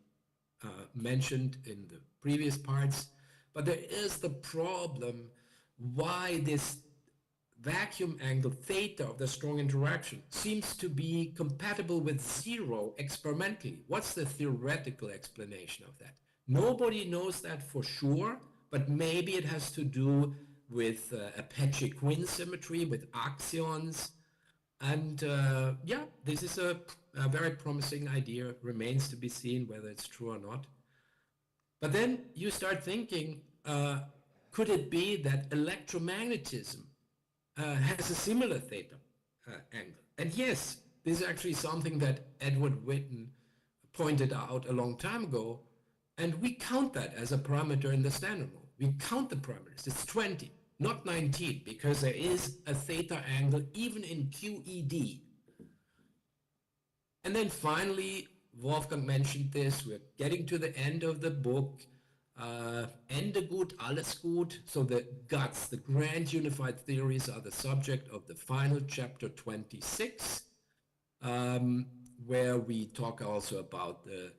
mentioned in the previous parts, but there is the problem why this vacuum angle theta of the strong interaction seems to be compatible with zero experimentally. What's the theoretical explanation of that? Nobody knows that for sure, but maybe it has to do with Apache-Quinn symmetry, with axions. And yeah, this is a very promising idea. Remains to be seen whether it's true or not. But then you start thinking, could it be that electromagnetism has a similar theta angle? And yes, this is actually something that Edward Witten pointed out a long time ago, and we count that as a parameter in the standard model. We count the parameters. It's 20, not 19, because there is a theta angle even in QED. And then finally, Wolfgang mentioned this, we're getting to the end of the book. Ende gut, alles gut. So the guts, the grand unified theories, are the subject of the final chapter 26, where we talk also about the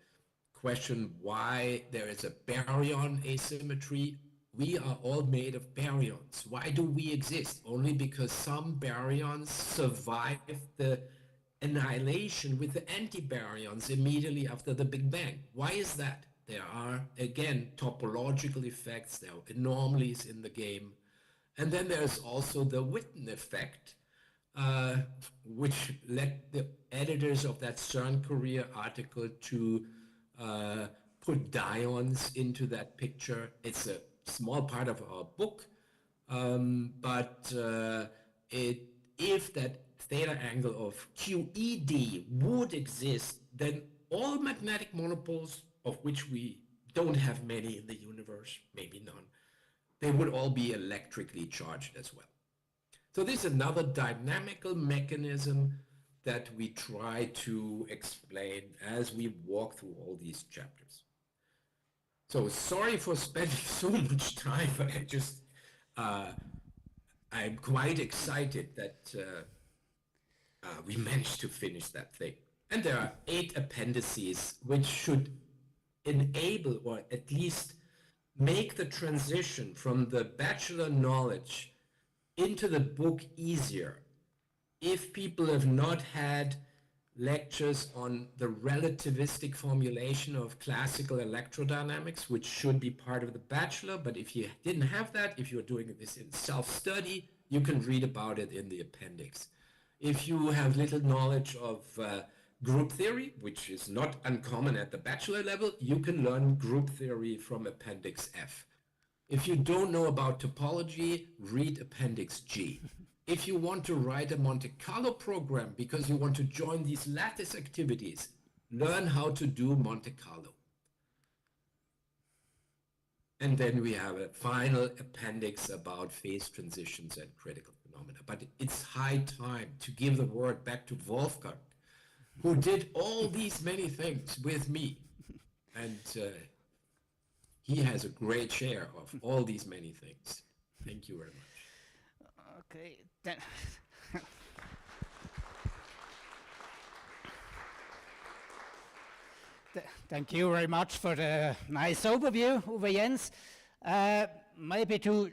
question why there is a baryon asymmetry. We are all made of baryons. Why do we exist? Only because some baryons survive the annihilation with the antibaryons immediately after the Big Bang. Why is that? There are, again, topological effects, there are anomalies in the game. And then there's also the Witten effect, which led the editors of that CERN Career article to put dions into that picture. It's a small part of our book, but if that theta angle of QED would exist, then all magnetic monopoles, of which we don't have many in the universe, maybe none, they would all be electrically charged as well. So this is another dynamical mechanism that we try to explain as we walk through all these chapters. So sorry for spending so much time, but I'm quite excited that we managed to finish that thing. And there are 8 appendices which should enable, or at least make, the transition from the bachelor knowledge into the book easier. If people have not had lectures on the relativistic formulation of classical electrodynamics, which should be part of the bachelor, but if you didn't have that, if you're doing this in self-study, you can read about it in the appendix. If you have little knowledge of group theory, which is not uncommon at the bachelor level, you can learn group theory from Appendix F. If you don't know about topology, read Appendix G. If you want to write a Monte Carlo program because you want to join these lattice activities, learn how to do Monte Carlo. And then we have a final appendix about phase transitions and critical phenomena. phenomena. But it's high time to give the word back to Wolfgang, who did all these many things with me. And he has a great share of all these many things. Thank you very much. Okay, then. Thank you very much for the nice overview, Uwe-Jens. Maybe to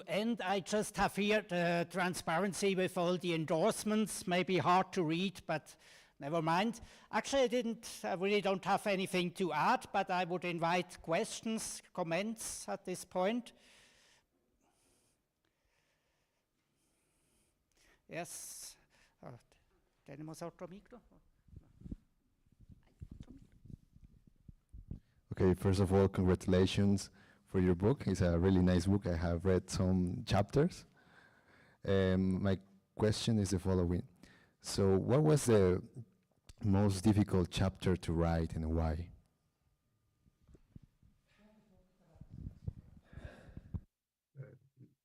end, I just have here the transparency with all the endorsements. Maybe hard to read, but never mind. Actually, I really don't have anything to add, but I would invite questions, comments at this point. Yes. Tenemos otro micro? Okay, first of all, congratulations for your book. It's a really nice book. I have read some chapters. My question is the following. So what was the most difficult chapter to write and why?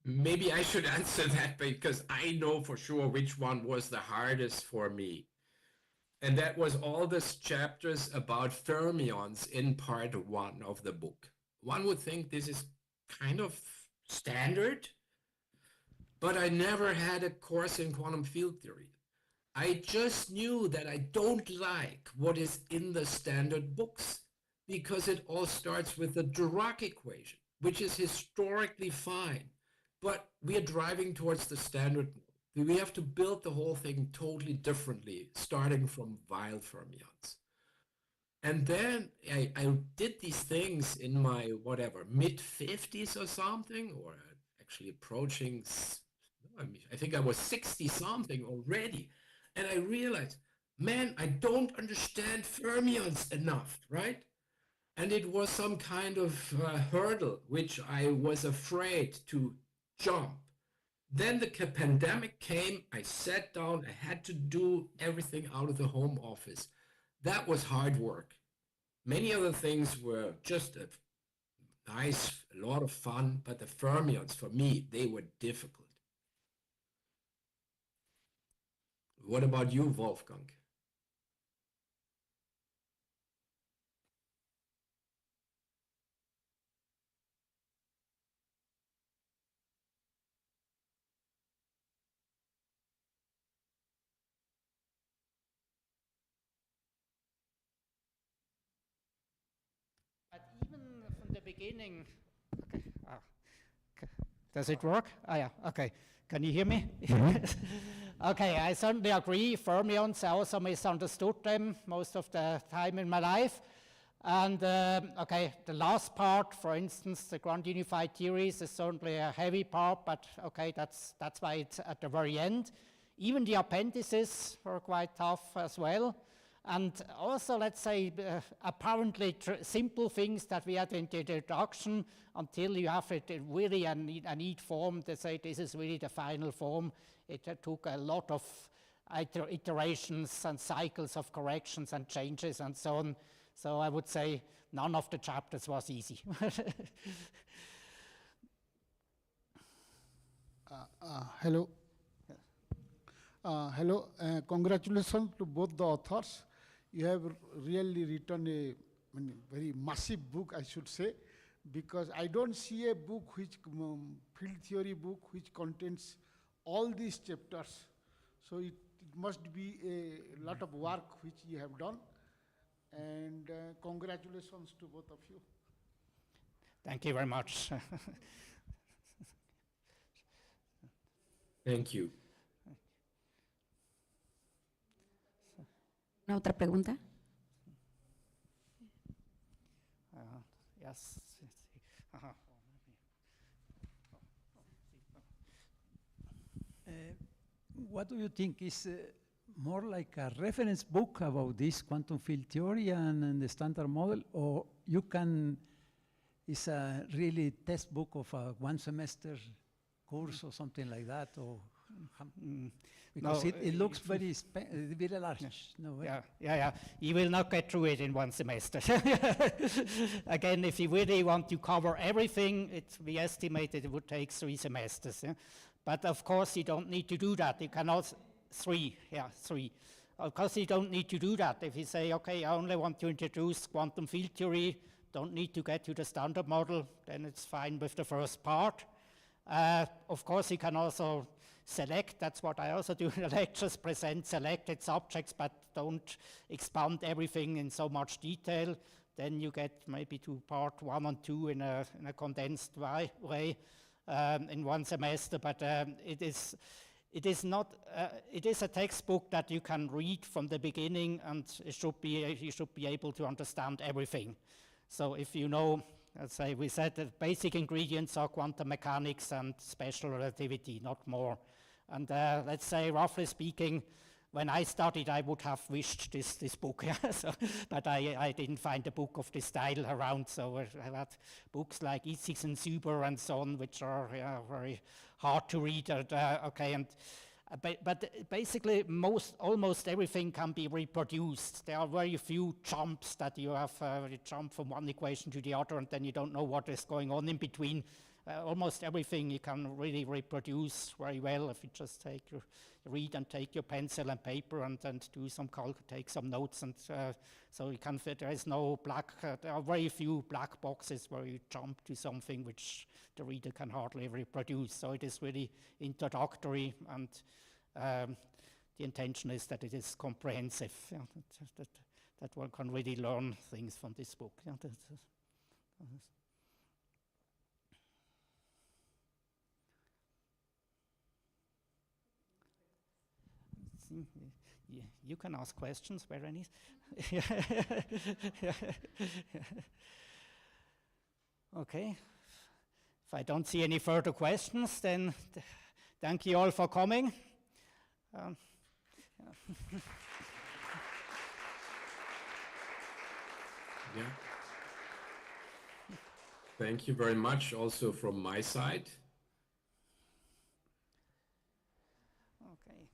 Maybe I should answer that because I know for sure which one was the hardest for me. And that was all these chapters about fermions in part 1 of the book. One would think this is kind of standard, but I never had a course in quantum field theory. I just knew that I don't like what is in the standard books because it all starts with the Dirac equation, which is historically fine, but we are driving towards the standard. We have to build the whole thing totally differently, starting from Weil fermions. And then I did these things in my, whatever, mid-50s or something, or actually approaching, I think I was 60-something already. And I realized, man, I don't understand fermions enough, right? And it was some kind of hurdle which I was afraid to jump. Then the pandemic came, I sat down, I had to do everything out of the home office. That was hard work. Many other things were just a lot of fun, but the fermions, for me, they were difficult. What about you, Wolfgang? But even from the beginning, okay, does it work? Yeah, okay. Can you hear me? Okay, I certainly agree. Fermions, I also misunderstood them most of the time in my life. And okay, the last part, for instance, the grand unified theories is certainly a heavy part, but okay, that's why it's at the very end. Even the appendices were quite tough as well. And also, let's say, apparently simple things that we had in the introduction until you have it in really a neat form to say this is really the final form. It took a lot of iterations and cycles of corrections and changes and so on. So I would say none of the chapters was easy. Hello. Hello. Congratulations to both the authors. You have really written a very massive book, I should say, because I don't see a book which field theory book which contains all these chapters. So it must be a lot of work which you have done. And congratulations to both of you. Thank you very much. Thank you. ¿Una otra pregunta? Yes. What do you think is more like a reference book about this quantum field theory and the standard model, or it's a really textbook of a one semester course or something like that, or because No, it looks very large. No, Yeah. You will not get through it in one semester. Again, if you really want to cover everything, we estimated it would take 3 semesters. Yeah? But of course, you don't need to do that. You can also, three. Of course, you don't need to do that. If you say, okay, I only want to introduce quantum field theory, don't need to get to the standard model, then it's fine with the first part. Of course, you can also select, that's what I also do in the lectures, present selected subjects, but don't expand everything in so much detail. Then you get maybe to part 1 and 2 in a condensed way in one semester, but it is not. It is a textbook that you can read from the beginning, and you should be able to understand everything. So if you know, let's say we said the basic ingredients are quantum mechanics and special relativity, not more. And let's say, roughly speaking, when I studied, I would have wished this book, but I didn't find a book of this style around. So I had books like Isix and Zuber and so on, which are very hard to read. But basically, almost everything can be reproduced. There are very few jumps that you have. You jump from one equation to the other, and then you don't know what is going on in between. Almost everything you can really reproduce very well if you just read and take your pencil and paper and do some take some notes, and so you can fit. There is no there are very few black boxes where you jump to something which the reader can hardly reproduce. So it is really introductory, and the intention is that it is comprehensive. That one can really learn things from this book. You can ask questions where any. Okay. If I don't see any further questions, then thank you all for coming. Yeah. Thank you very much also from my side. Okay.